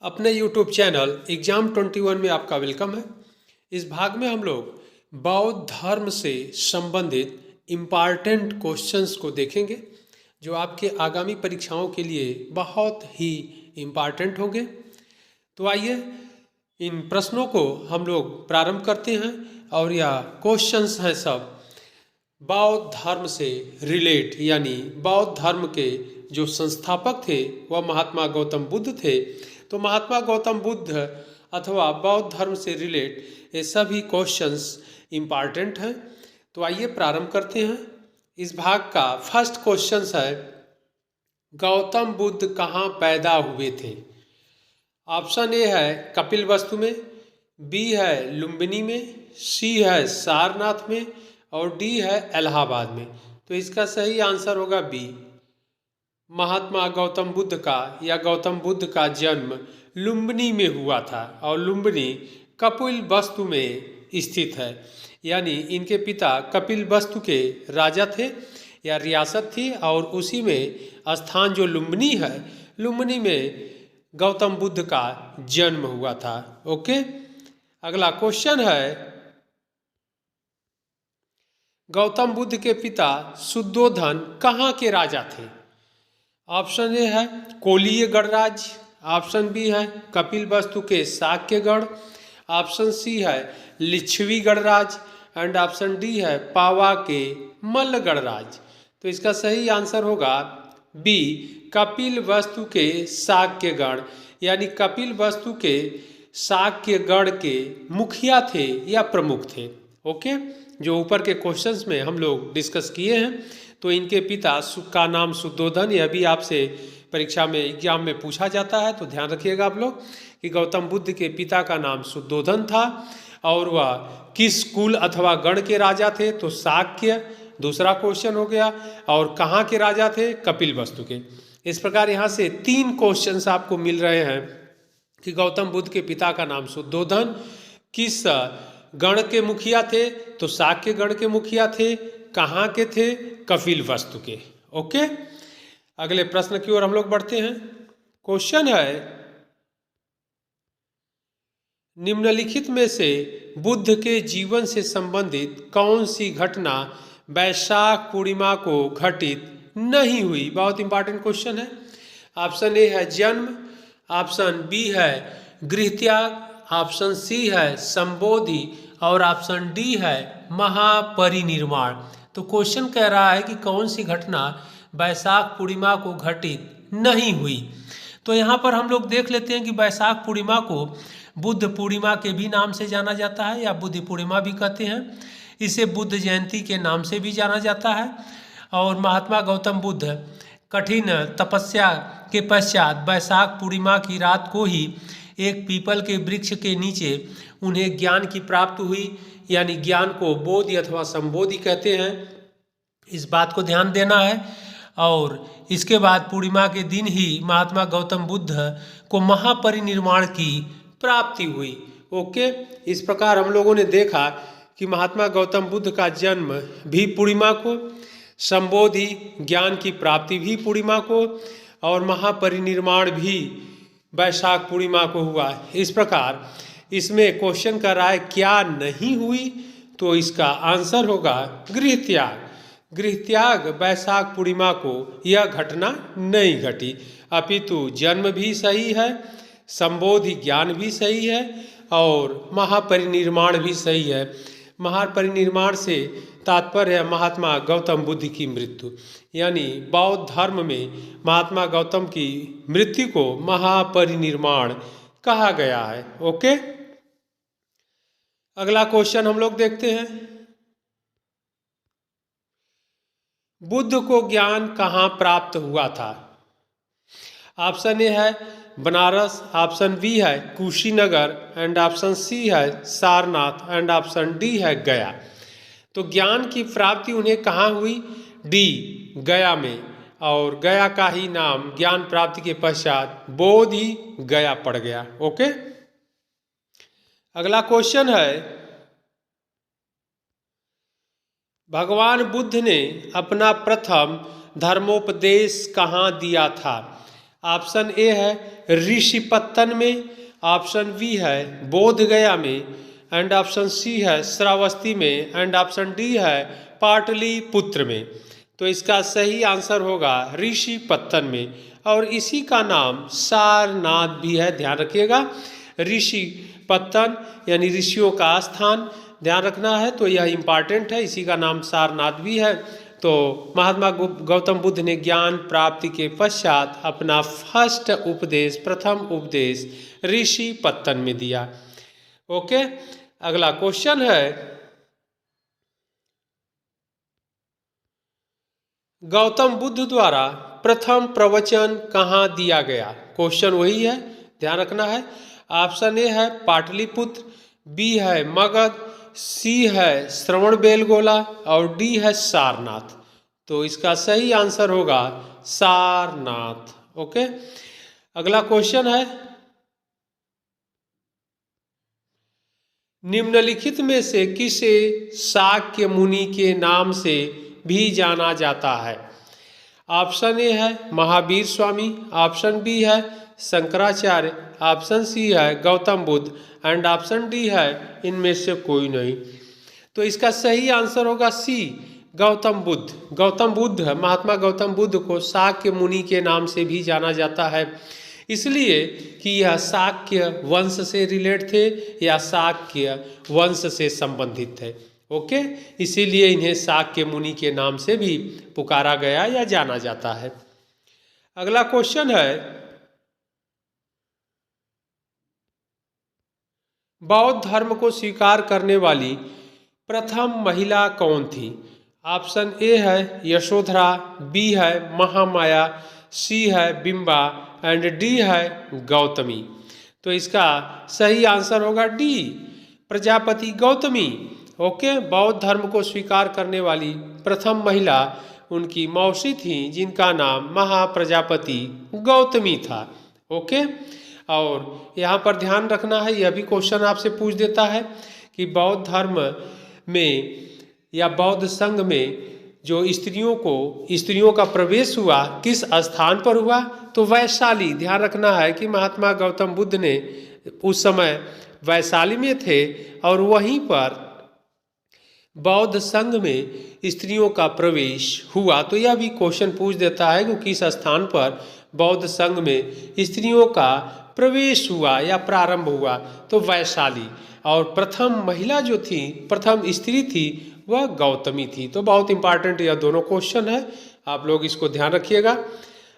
अपने YouTube channel exam 21 में आपका वेलकम है। इस भाग में हम लोग बौद्ध धर्म से संबंधित इम्पॉर्टेंट क्वेश्चंस को देखेंगे जो आपके आगामी परीक्षाओं के लिए बहुत ही इम्पॉर्टेंट होंगे। तो आइए इन प्रश्नों को हम लोग प्रारंभ करते हैं और यह क्वेश्चंस हैं सब बौद्ध धर्म से रिलेट, यानी बौद्ध धर्म के जो संस्थापक थे वह महात्मा गौतम बुद्ध थे। तो महात्मा गौतम बुद्ध अथवा बौद्ध धर्म से रिलेट ये सभी क्वेश्चंस इम्पॉर्टेंट हैं। तो आइए प्रारंभ करते हैं। इस भाग का फर्स्ट क्वेश्चन है, गौतम बुद्ध कहाँ पैदा हुए थे? ऑप्शन ए है कपिलवस्तु में, बी है लुम्बिनी में, सी है सारनाथ में और डी है इलाहाबाद में। तो इसका सही आंसर होगा बी। महात्मा गौतम बुद्ध का या गौतम बुद्ध का जन्म लुम्बिनी में हुआ था और लुम्बिनी कपिलवस्तु में स्थित है, यानी इनके पिता कपिलवस्तु के राजा थे या रियासत थी और उसी में स्थान जो लुम्बिनी है, लुम्बिनी में गौतम बुद्ध का जन्म हुआ था। ओके, अगला क्वेश्चन है, गौतम बुद्ध के पिता शुद्धोधन कहाँ के राजा थे? ऑप्शन ए है कोलीय गणराज, ऑप्शन बी है कपिलवस्तु के शाक्यगढ़, ऑप्शन सी है लिच्छवी गणराज एंड ऑप्शन डी है पावा के मल्ल गणराज। तो इसका सही आंसर होगा बी, कपिलवस्तु के शाक्यगढ़, यानी कपिलवस्तु के शाक्यगढ़ के मुखिया थे या प्रमुख थे। ओके, जो ऊपर के क्वेश्चंस में हम लोग डिस्कस किए हैं। तो इनके पिता का नाम शुद्धोधन, यह भी आपसे परीक्षा में एग्जाम में पूछा जाता है, तो ध्यान रखिएगा आप लोग कि गौतम बुद्ध के पिता का नाम शुद्धोधन था और वह किस कुल अथवा गण के राजा थे? तो शाक्य दूसरा क्वेश्चन हो गया, और कहाँ के राजा थे? कपिलवस्तु के। इस प्रकार यहाँ से 3 क्वेश्चंस आपको मिल रहे हैं कि गौतम बुद्ध के पिता का नाम शुद्धोधन, किस गण के मुखिया थे? तो शाक्य गण के मुखिया थे, कहाँ के थे? कपिलवस्तु के। ओके, अगले प्रश्न की ओर हम लोग बढ़ते हैं। क्वेश्चन है, निम्नलिखित में से बुद्ध के जीवन से संबंधित कौन सी घटना वैशाख पूर्णिमा को घटित नहीं हुई? बहुत इंपॉर्टेंट क्वेश्चन है। ऑप्शन ए है जन्म, ऑप्शन बी है गृहत्याग, ऑप्शन सी है संबोधि और ऑप्शन डी है महापरिनिर्वाण। तो क्वेश्चन कह रहा है कि कौन सी घटना वैशाख पूर्णिमा को घटित नहीं हुई। तो यहाँ पर हम लोग देख लेते हैं कि वैशाख पूर्णिमा को बुद्ध पूर्णिमा के भी नाम से जाना जाता है या बुद्ध पूर्णिमा भी कहते हैं। इसे बुद्ध जयंती के नाम से भी जाना जाता है। और महात्मा गौतम बुद्ध कठिन तपस्या के पश्चात वैशाख पूर्णिमा की रात को ही एक पीपल के वृक्ष के नीचे उन्हें ज्ञान की प्राप्ति हुई, यानी ज्ञान को बोधि अथवा संबोधि कहते हैं। इस बात को ध्यान देना है। और इसके बाद पूर्णिमा के दिन ही महात्मा गौतम बुद्ध को महापरिनिर्वाण की प्राप्ति हुई। ओके, इस प्रकार हम लोगों ने देखा कि महात्मा गौतम बुद्ध का जन्म भी पूर्णिमा को, संबोधि ज्ञान की प्राप्ति भी पूर्णिमा को और महापरिनिर्वाण भी वैशाख पूर्णिमा को हुआ। इस प्रकार इसमें क्वेश्चन कर रहा है क्या नहीं हुई? तो इसका आंसर होगा गृहत्याग। गृहत्याग वैशाख पूर्णिमा को यह घटना नहीं घटी, अपितु जन्म भी सही है, संबोधि ज्ञान भी सही है और महापरिनिर्वाण भी सही है। महापरिनिर्वाण से तात्पर्य है महात्मा गौतम बुद्ध की मृत्यु, यानी बौद्ध धर्म में महात्मा गौतम की मृत्यु को महापरिनिर्वाण कहा गया है। ओके, अगला क्वेश्चन हम लोग देखते हैं, बुद्ध को ज्ञान कहाँ प्राप्त हुआ था? ऑप्शन ए है बनारस, ऑप्शन बी है कुशीनगर एंड ऑप्शन सी है सारनाथ एंड ऑप्शन डी है गया। तो ज्ञान की प्राप्ति उन्हें कहाँ हुई? डी, गया में, और गया का ही नाम ज्ञान प्राप्ति के पश्चात बोधि गया पड़ गया। ओके, अगला क्वेश्चन है, भगवान बुद्ध ने अपना प्रथम धर्मोपदेश कहाँ दिया था? ऑप्शन ए है ऋषिपत्तन में, ऑप्शन बी है बोध गया में, एंड ऑप्शन सी है श्रावस्ती में, एंड ऑप्शन डी है पाटलिपुत्र में। तो इसका सही आंसर होगा ऋषिपत्तन में, और इसी का नाम सारनाथ भी है, ध्यान रखिएगा। ऋषिपत्तन यानी ऋषियों का स्थान, ध्यान रखना है, तो यह इम्पॉर्टेंट है। इसी का नाम सारनाथ भी है। तो महात्मा गौतम बुद्ध ने ज्ञान प्राप्ति के पश्चात अपना प्रथम उपदेश ऋषिपत्तन में दिया। ओके, अगला क्वेश्चन है, गौतम बुद्ध द्वारा प्रथम प्रवचन कहाँ दिया गया? क्वेश्चन वही है, ध्यान रखना है। ऑप्शन ए है पाटलिपुत्र, बी है मगध, सी है श्रवण बेलगोला, और डी है सारनाथ। तो इसका सही आंसर होगा सारनाथ। ओके, अगला क्वेश्चन है, निम्नलिखित में से किसे शाक्य मुनि के नाम से भी जाना जाता है? ऑप्शन ए है महावीर स्वामी, ऑप्शन बी है शंकराचार्य, ऑप्शन सी है Gautam Buddha, and option D है इनमें से कोई नहीं। तो इसका सही आंसर होगा सी, गौतम बुद्ध। गौतम बुद्ध, महात्मा गौतम बुद्ध को शाक्य मुनि के नाम से भी जाना जाता है, इसलिए कि यह शाक्य वंश से रिलेट थे या शाक्य वंश से संबंधित थे। ओके, इसीलिए इन्हें शाक्य मुनि के नाम से भी पुकारा गया या जाना जाता है। अगला क्वेश्चन है, बौद्ध धर्म को स्वीकार करने वाली प्रथम महिला कौन थी? ऑप्शन ए है यशोधरा, बी है महामाया, सी है बिंबा, एंड डी है गौतमी। तो इसका सही आंसर होगा डी, प्रजापति गौतमी। ओके, बौद्ध धर्म को स्वीकार करने वाली प्रथम महिला उनकी मौसी थी, जिनका नाम महाप्रजापति गौतमी था। ओके, और यहाँ पर ध्यान रखना है, यह भी क्वेश्चन आपसे पूछ देता है कि बौद्ध धर्म में या बौद्ध संघ में जो स्त्रियों का प्रवेश हुआ किस स्थान पर हुआ? तो वैशाली। ध्यान रखना है कि महात्मा गौतम बुद्ध ने उस समय वैशाली में थे और वहीं पर बौद्ध संघ में स्त्रियों का प्रवेश हुआ। तो यह भी क्वेश्चन पूछ देता है कि किस स्थान पर बौद्ध संघ में स्त्रियों का प्रवेश हुआ या प्रारंभ हुआ? तो वैशाली। और प्रथम महिला जो थी, प्रथम स्त्री थी, वह गौतमी थी। तो बहुत इंपॉर्टेंट यह दोनों क्वेश्चन है, आप लोग इसको ध्यान रखिएगा।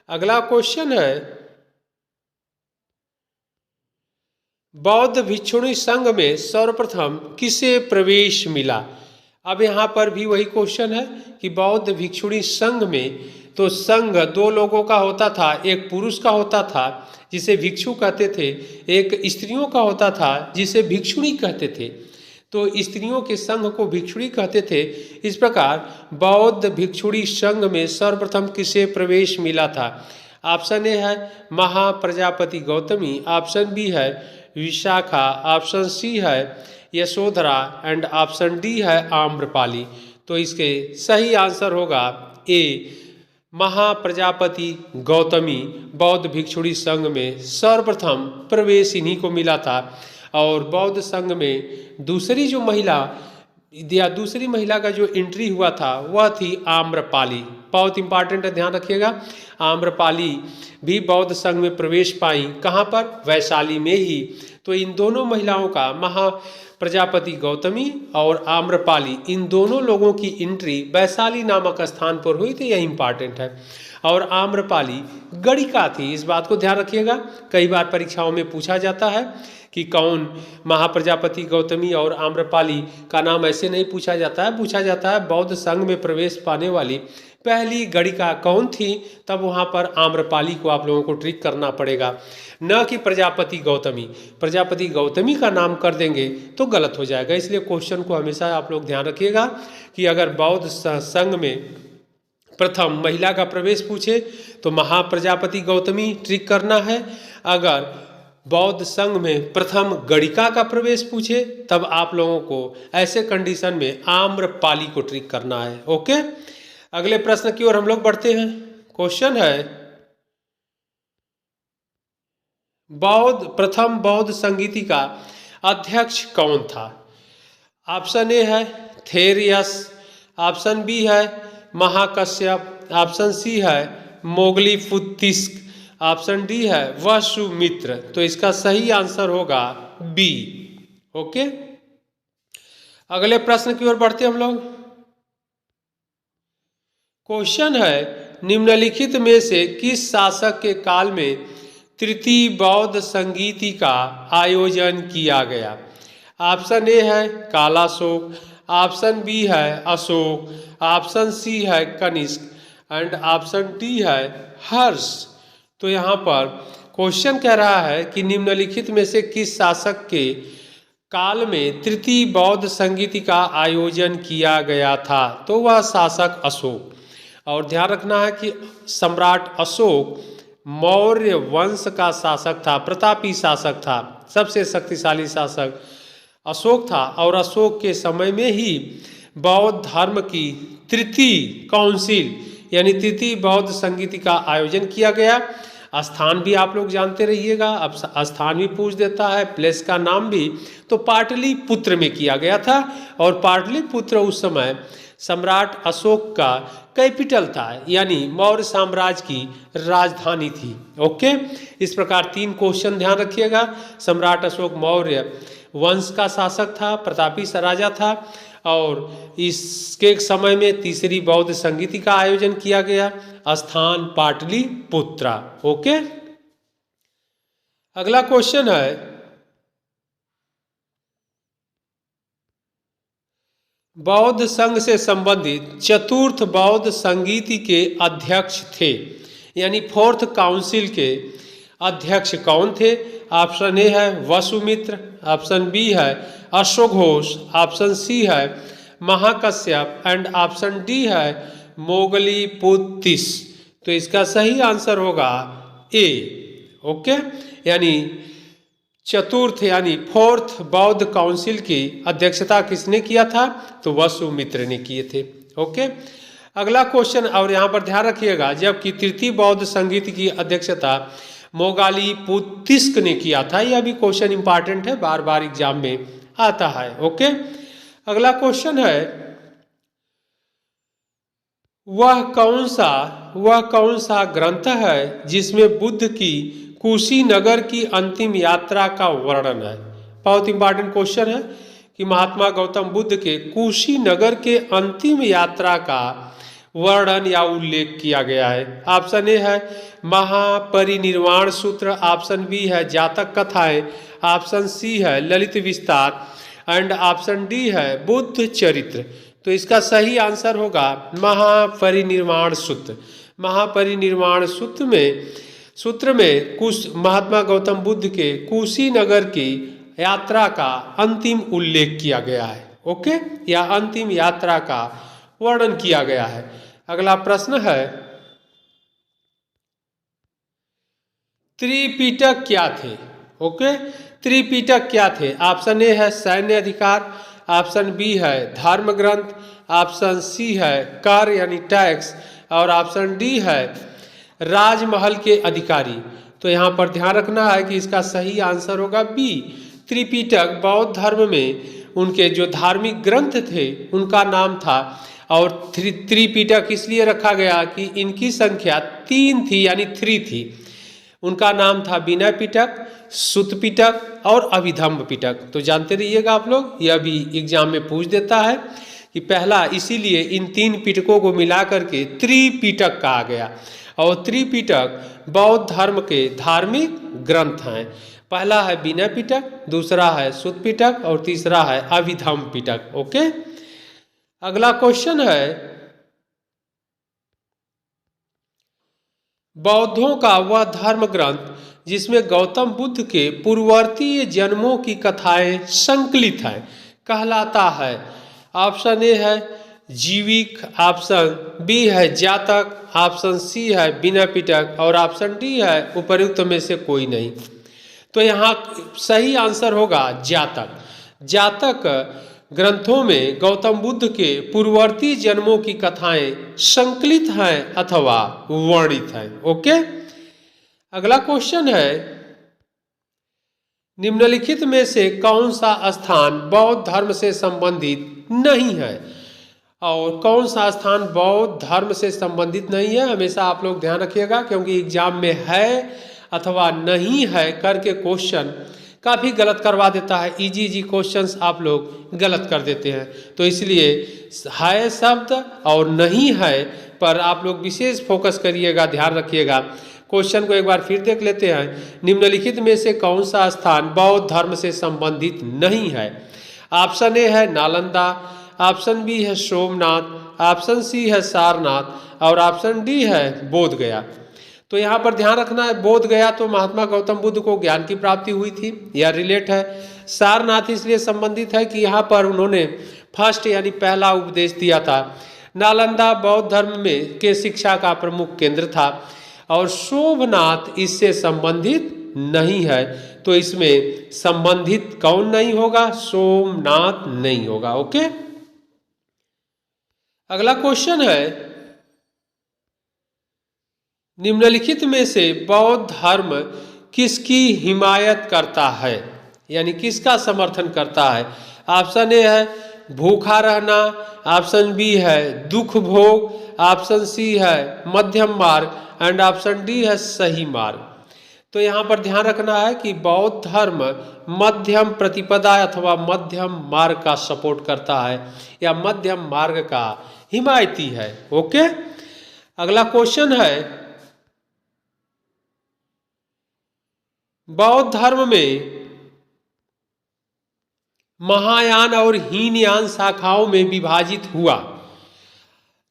अगला क्वेश्चन है, बौद्ध भिक्षुणी संघ में सर्वप्रथम किसे प्रवेश मिला? अब यहाँ पर भी वही क्वेश्चन है कि बौद्ध भिक्षुणी संघ में, तो संघ दो लोगों का होता था, एक पुरुष का होता था जिसे भिक्षु कहते थे, एक स्त्रियों का होता था जिसे भिक्षुणी कहते थे। तो स्त्रियों के संघ को भिक्षुणी कहते थे। इस प्रकार बौद्ध भिक्षुणी संघ में सर्वप्रथम किसे प्रवेश मिला था? ऑप्शन ए है महाप्रजापति गौतमी, ऑप्शन बी है विशाखा, ऑप्शन सी है यशोधरा, एंड ऑप्शन डी है आम्रपाली। तो इसके सही आंसर होगा ए, महाप्रजापति गौतमी। बौद्ध भिक्षुणी संघ में सर्वप्रथम प्रवेश इन्हीं को मिला था। और बौद्ध संघ में दूसरी महिला का जो एंट्री हुआ था वह थी आम्रपाली। बहुत इंपॉर्टेंट है, ध्यान रखिएगा। आम्रपाली भी बौद्ध संघ में प्रवेश पाई, कहाँ पर? वैशाली में ही। तो इन दोनों महिलाओं का, महाप्रजापति गौतमी और आम्रपाली, इन दोनों लोगों की एंट्री वैशाली नामक स्थान पर हुई थी, यह इंपॉर्टेंट है। और आम्रपाली गणिका थी, इस बात को ध्यान रखिएगा। कई बार परीक्षाओं में पूछा जाता है कि कौन, महाप्रजापति गौतमी और आम्रपाली का नाम ऐसे नहीं पूछा जाता है, पूछा जाता है बौद्ध संघ में प्रवेश पाने वाली पहली गणिका कौन थी, तब वहाँ पर आम्रपाली को आप लोगों को ट्रिक करना पड़ेगा, न कि प्रजापति गौतमी। प्रजापति गौतमी का नाम कर देंगे तो गलत हो जाएगा। इसलिए क्वेश्चन को हमेशा आप लोग ध्यान रखिएगा कि अगर बौद्ध संघ में प्रथम महिला का प्रवेश पूछे तो महाप्रजापति गौतमी ट्रिक करना है। अगर बौद्ध संघ में प्रथम गणिका का प्रवेश पूछे तब आप लोगों को ऐसे कंडीशन में आम्रपाली को ट्रिक करना है। ओके, अगले प्रश्न की ओर हम लोग बढ़ते हैं। क्वेश्चन है, प्रथम बौद्ध संगीति का अध्यक्ष कौन था? ऑप्शन ए है थेरियस, ऑप्शन बी है महाकश्यप, ऑप्शन सी है मोगलीफुत्तिस्क, ऑप्शन डी है वसुमित्र। तो इसका सही आंसर होगा बी। ओके, अगले प्रश्न की ओर बढ़ते हम लोग। क्वेश्चन है निम्नलिखित में से किस शासक के काल में तृतीय बौद्ध संगीति का आयोजन किया गया? ऑप्शन ए है कालाशोक, ऑप्शन बी है अशोक, ऑप्शन सी है कनिष्क एंड ऑप्शन डी है हर्ष। तो यहाँ पर क्वेश्चन कह रहा है कि निम्नलिखित में से किस शासक के काल में तृतीय बौद्ध संगीति का आयोजन किया गया था? तो वह शासक अशोक। और ध्यान रखना है कि सम्राट अशोक मौर्य वंश का शासक था, प्रतापी शासक था, सबसे शक्तिशाली शासक अशोक था। और अशोक के समय में ही बौद्ध धर्म की तृतीय काउंसिल यानी तृतीय बौद्ध संगीति का आयोजन किया गया। स्थान भी आप लोग जानते रहिएगा, अब स्थान भी पूछ देता है, प्लेस का नाम भी। तो पाटलिपुत्र में किया गया था और पाटलिपुत्र उस समय सम्राट अशोक का कैपिटल था, यानी मौर्य साम्राज्य की राजधानी थी। ओके, इस प्रकार 3 क्वेश्चन ध्यान रखिएगा। सम्राट अशोक मौर्य वंश का शासक था, प्रतापी राजा था और इसके समय में तीसरी बौद्ध संगीति का आयोजन किया गया। स्थान पाटलिपुत्र। ओके, अगला क्वेश्चन है बौद्ध संघ से संबंधित चतुर्थ बौद्ध संगीति के अध्यक्ष थे, यानी 4th काउंसिल के अध्यक्ष कौन थे? ऑप्शन ए है वसुमित्र, ऑप्शन बी है अश्वघोष, ऑप्शन सी है महाकश्यप एंड ऑप्शन डी है मोगलीपुत्तिस। तो इसका सही आंसर होगा ए। ओके, यानी चतुर्थ यानी 4th बौद्ध काउंसिल की अध्यक्षता किसने किया था? तो वसुमित्र ने किए थे। ओके, अगला क्वेश्चन, और यहाँ पर ध्यान रखिएगा, जबकि तृतीय बौद्ध संगीत की अध्यक्षता मोगलीपुत्तिस्क ने किया था। यह भी क्वेश्चन इंपॉर्टेंट है, बार बार एग्जाम में आता है। ओके, अगला क्वेश्चन है वह कौन सा ग्रंथ है जिसमें बुद्ध की कुशीनगर की अंतिम यात्रा का वर्णन है? बहुत इंपॉर्टेंट क्वेश्चन है कि महात्मा गौतम बुद्ध के कुशीनगर के अंतिम यात्रा का वर्णन या उल्लेख किया गया है। ऑप्शन ए है महापरिनिर्वाण सूत्र, ऑप्शन बी है जातक कथाएं, ऑप्शन सी है ललित विस्तार एंड ऑप्शन डी है बुद्ध चरित्र। तो इसका सही आंसर होगा महापरिनिर्वाण सूत्र। महापरिनिर्वाण सूत्र में महात्मा गौतम बुद्ध के कुशीनगर की यात्रा का अंतिम उल्लेख किया गया है। ओके, या अंतिम यात्रा का वर्णन किया गया है। अगला प्रश्न है त्रिपिटक क्या थे? ओके, त्रिपिटक क्या थे? ऑप्शन ए है सैन्य अधिकार, ऑप्शन बी है धर्म ग्रंथ, ऑप्शन सी है कर यानी टैक्स और ऑप्शन डी है राजमहल के अधिकारी। तो यहाँ पर ध्यान रखना है कि इसका सही आंसर होगा बी। त्रिपिटक बौद्ध धर्म में उनके जो धार्मिक ग्रंथ थे उनका नाम था। और त्रिपिटक इसलिए रखा गया कि इनकी संख्या 3 थी, यानी 3 थी। उनका नाम था विनय पिटक, सुत पिटक और अभिधम्म पिटक। तो जानते रहिएगा आप लोग, यह भी एग्जाम में पूछ देता है कि पहला, इसीलिए इन 3 पिटकों को मिला करके त्रिपिटक कहा गया। और त्रिपिटक बौद्ध धर्म के धार्मिक ग्रंथ हैं। पहला है विनय पिटक, दूसरा है सुत पिटक और तीसरा है अभिधम्म पिटक। ओके, अगला क्वेश्चन है बौद्धों का वह धर्म ग्रंथ जिसमें गौतम बुद्ध के पूर्ववर्ती जन्मों की कथाएं संकलित हैं कहलाता है? ऑप्शन ए है जीविक, ऑप्शन बी है जातक, ऑप्शन सी है विनय पिटक और ऑप्शन डी है उपर्युक्त में से कोई नहीं। तो यहाँ सही आंसर होगा जातक। जातक ग्रंथों में गौतम बुद्ध के पूर्ववर्ती जन्मों की कथाएं संकलित हैं अथवा वर्णित हैं। ओके, अगला क्वेश्चन है निम्नलिखित में से कौन सा स्थान बौद्ध धर्म से संबंधित नहीं है? और कौन सा स्थान बौद्ध धर्म से संबंधित नहीं है, हमेशा आप लोग ध्यान रखिएगा, क्योंकि एग्जाम में है अथवा नहीं है करके क्वेश्चन काफ़ी गलत करवा देता है। इजी क्वेश्चंस आप लोग गलत कर देते हैं, तो इसलिए है शब्द और नहीं है पर आप लोग विशेष फोकस करिएगा, ध्यान रखिएगा। क्वेश्चन को एक बार फिर देख लेते हैं। निम्नलिखित में से कौन सा स्थान बौद्ध धर्म से संबंधित नहीं है? ऑप्शन ए है नालंदा, ऑप्शन बी है सोमनाथ, ऑप्शन सी है सारनाथ और ऑप्शन डी है बोध गया। तो यहाँ पर ध्यान रखना है, बोध गया तो महात्मा गौतम बुद्ध को ज्ञान की प्राप्ति हुई थी, यह रिलेट है। सारनाथ इसलिए संबंधित है कि यहाँ पर उन्होंने फर्स्ट यानी पहला उपदेश दिया था। नालंदा बौद्ध धर्म में के शिक्षा का प्रमुख केंद्र था और सोमनाथ इससे संबंधित नहीं है, तो इसमें संबंधित कौन नहीं होगा? सोमनाथ नहीं होगा। ओके, अगला क्वेश्चन है, निम्नलिखित में से बौद्ध धर्म किसकी हिमायत करता है, यानी किसका समर्थन करता है? ऑप्शन ए है भूखा रहना, ऑप्शन बी है दुख भोग, ऑप्शन सी है मध्यम मार्ग एंड ऑप्शन डी है सही मार्ग। तो यहाँ पर ध्यान रखना है कि बौद्ध धर्म मध्यम प्रतिपदा अथवा मध्यम मार्ग का सपोर्ट करता है या मध्यम मार्ग का हिमायती है। ओके, अगला क्वेश्चन है, बौद्ध धर्म में महायान और हीनयान शाखाओं में विभाजित हुआ,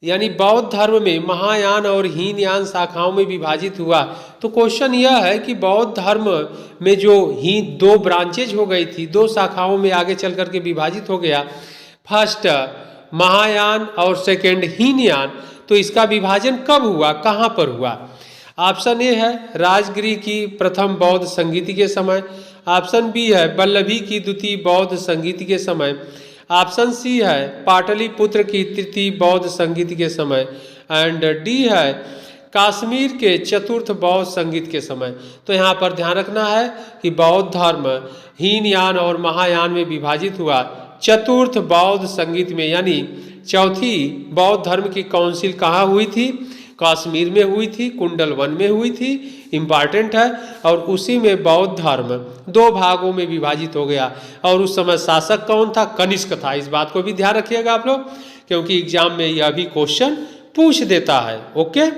यानी बौद्ध धर्म में महायान और हीनयान शाखाओं में विभाजित हुआ। तो क्वेश्चन यह है कि बौद्ध धर्म में जो ही दो ब्रांचेज हो गई थी, दो शाखाओं में आगे चल करके विभाजित हो गया, फर्स्ट महायान और सेकेंड हीनयान, तो इसका विभाजन कब हुआ, कहाँ पर हुआ? ऑप्शन ए है राजगिरी की प्रथम बौद्ध संगीति के समय, ऑप्शन बी है वल्लभी की द्वितीय बौद्ध संगीति के समय, ऑप्शन सी है पाटलिपुत्र की तृतीय बौद्ध संगीति के समय एंड डी है कश्मीर के चतुर्थ बौद्ध संगीत के समय। तो यहाँ पर ध्यान रखना है कि बौद्ध धर्म हीनयान और महायान में विभाजित हुआ चतुर्थ बौद्ध संगीत में, यानी चौथी बौद्ध धर्म की काउंसिल कहाँ हुई थी? कश्मीर में हुई थी, कुंडल वन में हुई थी, इम्पॉर्टेंट है। और उसी में बौद्ध धर्म दो भागों में विभाजित हो गया और उस समय शासक कौन था? कनिष्क था। इस बात को भी ध्यान रखिएगा आप लोग, क्योंकि एग्जाम में यह भी क्वेश्चन पूछ देता है। ओके,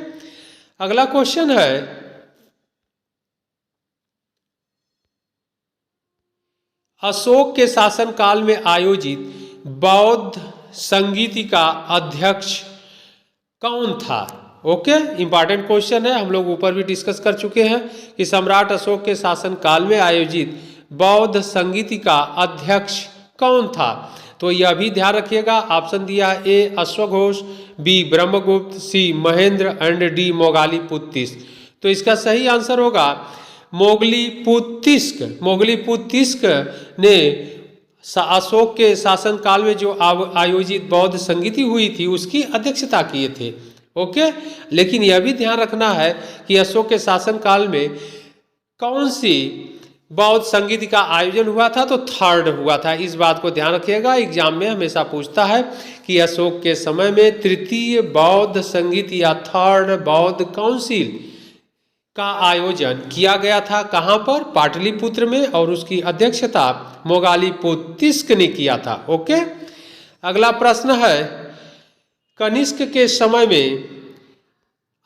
अगला क्वेश्चन है, अशोक के शासनकाल में आयोजित बौद्ध संगीति का अध्यक्ष कौन था? ओके, इंपॉर्टेंट क्वेश्चन है, हम लोग ऊपर भी डिस्कस कर चुके हैं कि सम्राट अशोक के शासनकाल में आयोजित बौद्ध संगीति का अध्यक्ष कौन था? तो यह भी ध्यान रखिएगा, ऑप्शन दिया है ए अश्वघोष, B Brahmagupta, C Mahendra and D Moggaliputtatissa. तो इसका सही आंसर होगा मोगलीपुत्तिस्क। मोगलीपुत्तिस्क ने अशोक के शासनकाल में जो आयोजित बौद्ध संगीति हुई थी उसकी अध्यक्षता किए थे। ओके, लेकिन यह भी ध्यान रखना है कि अशोक के शासनकाल में कौन सी बौद्ध संगीत का आयोजन हुआ था? तो थर्ड हुआ था। इस बात को ध्यान रखिएगा, एग्जाम में हमेशा पूछता है कि अशोक के समय में तृतीय बौद्ध संगीत या थर्ड बौद्ध काउंसिल का आयोजन किया गया था। कहाँ पर? पाटलिपुत्र में, और उसकी अध्यक्षता मोगलीपुत्तिस्क ने किया था। ओके, अगला प्रश्न है, कनिष्क के समय में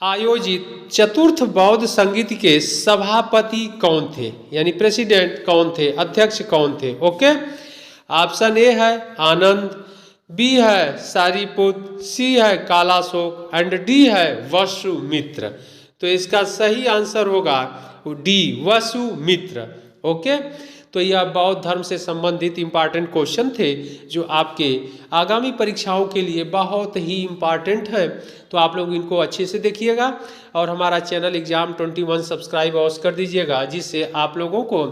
आयोजित चतुर्थ बौद्ध संगीत के सभापति कौन थे, यानी प्रेसिडेंट कौन थे, अध्यक्ष कौन थे? ओके, ऑप्शन ए है आनंद, बी है सारीपुत्र, सी है कालाशोक एंड डी है वसुमित्र। तो इसका सही आंसर होगा डी, वसुमित्र। ओके, तो यह बौद्ध धर्म से संबंधित इंपॉर्टेंट क्वेश्चन थे जो आपके आगामी परीक्षाओं के लिए बहुत ही इंपॉर्टेंट हैं। तो आप लोग इनको अच्छे से देखिएगा और हमारा चैनल एग्जाम 21 सब्सक्राइब अवश्य कर दीजिएगा, जिससे आप लोगों को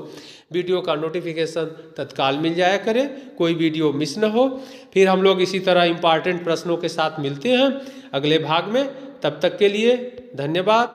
वीडियो का नोटिफिकेशन तत्काल मिल जाया करे, कोई वीडियो मिस न हो। फिर हम लोग इसी तरह इंपॉर्टेंट प्रश्नों के साथ मिलते हैं अगले भाग में। तब तक के लिए धन्यवाद।